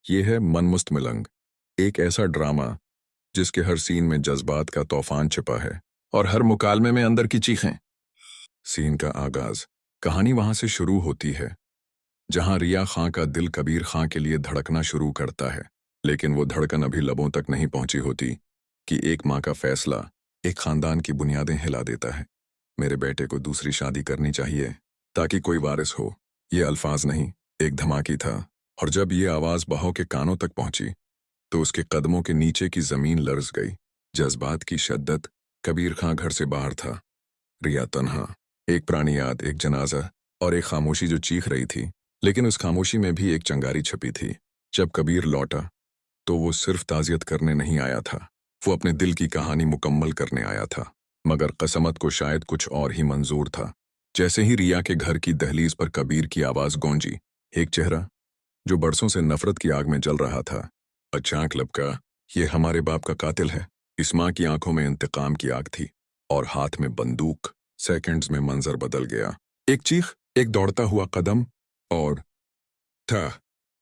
ये है मनमुस्त मिलंग, एक ऐसा ड्रामा जिसके हर सीन में जज्बात का तूफान छिपा है और हर मुकालमे में अंदर की चीखें। सीन का आगाज कहानी वहां से शुरू होती है जहां रिया खां का दिल कबीर खां के लिए धड़कना शुरू करता है, लेकिन वो धड़कन अभी लबों तक नहीं पहुंची होती कि एक माँ का फैसला एक खानदान की बुनियादें हिला देता है। मेरे बेटे को दूसरी शादी करनी चाहिए ताकि कोई वारिस हो। ये अल्फाज नहीं, एक धमाकी था। और जब ये आवाज बहाव के कानों तक पहुंची तो उसके कदमों के नीचे की जमीन लर्ज गई। जज्बात की शद्दत। कबीर खां घर से बाहर था, रिया तन्हा, एक पुरानी याद, एक जनाजा और एक खामोशी जो चीख रही थी। लेकिन उस खामोशी में भी एक चिंगारी छिपी थी। जब कबीर लौटा तो वो सिर्फ ताजियत करने नहीं आया था, वो अपने दिल की कहानी मुकम्मल करने आया था। मगर कसमत को शायद कुछ और ही मंजूर था। जैसे ही रिया के घर की दहलीज पर कबीर की आवाज गूंजी, एक चेहरा जो बरसों से नफरत की आग में जल रहा था अचानक लपका। ये हमारे बाप का कातिल है। इस माँ की आंखों में इंतकाम की आग थी और हाथ में बंदूक। सेकंड्स में मंजर बदल गया। एक चीख, एक दौड़ता हुआ कदम और था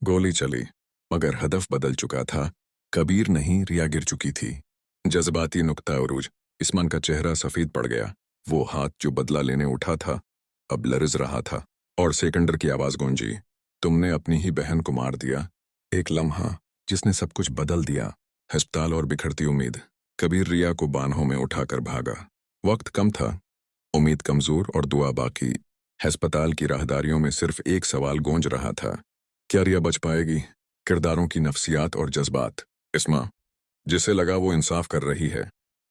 गोली चली। मगर हदफ बदल चुका था। कबीर नहीं, रिया गिर चुकी थी। जज्बाती नुक्ता उरूज। इस्मान का चेहरा सफेद पड़ गया। वो हाथ जो बदला लेने उठा था अब लरज रहा था। और सेकंडर की आवाज गूंजी, तुमने अपनी ही बहन को मार दिया। एक लम्हा जिसने सब कुछ बदल दिया। अस्पताल और बिखरती उम्मीद। कबीर रिया को बाहों में उठाकर भागा। वक्त कम था, उम्मीद कमजोर और दुआ बाकी। अस्पताल की राहदारियों में सिर्फ एक सवाल गूंज रहा था, क्या रिया बच पाएगी? किरदारों की नफ्सियात और जज्बात। इस्मा, जिसे लगा वो इंसाफ कर रही है,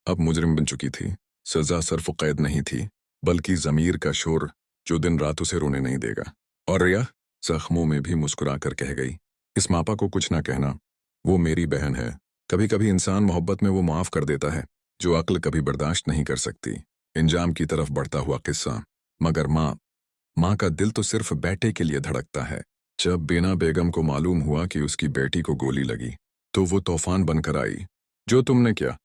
अब मुजरिम बन चुकी थी। सजा सिर्फ कैद नहीं थी, बल्कि जमीर का शोर जो दिन रात उसे रोने नहीं देगा। और रिया जख्मों में भी मुस्कुरा कर कह गई, इस मापा को कुछ ना कहना, वो मेरी बहन है। कभी कभी इंसान मोहब्बत में वो माफ कर देता है जो अक्ल कभी बर्दाश्त नहीं कर सकती। इंजाम की तरफ बढ़ता हुआ किस्सा। मगर माँ का दिल तो सिर्फ बेटे के लिए धड़कता है। जब बीना बेगम को मालूम हुआ कि उसकी बेटी को गोली लगी तो वो तूफान बनकर आई। जो तुमने किया,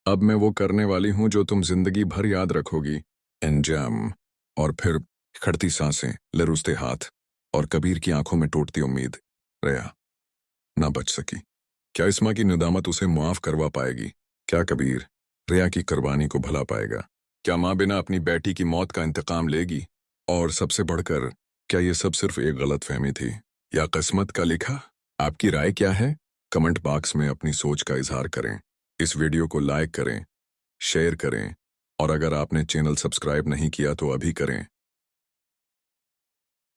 अब मैं वो करने वाली हूं जो तुम जिंदगी भर याद रखोगी। इंजाम। और फिर खड़ती सांसें, लरुसते हाथ और कबीर की आंखों में टूटती उम्मीद। रिया ना बच सकी। क्या इस माँ की निदामत उसे मुआफ करवा पाएगी? क्या कबीर रिया की कुर्बानी को भुला पाएगा? क्या माँ बिना अपनी बेटी की मौत का इंतकाम लेगी? और सबसे बढ़कर, क्या ये सब सिर्फ एक गलत फहमी थी या किस्मत का लिखा? आपकी राय क्या है? कमेंट बॉक्स में अपनी सोच का इजहार करें। इस वीडियो को लाइक करें, शेयर करें और अगर आपने चैनल सब्सक्राइब नहीं किया तो अभी करें।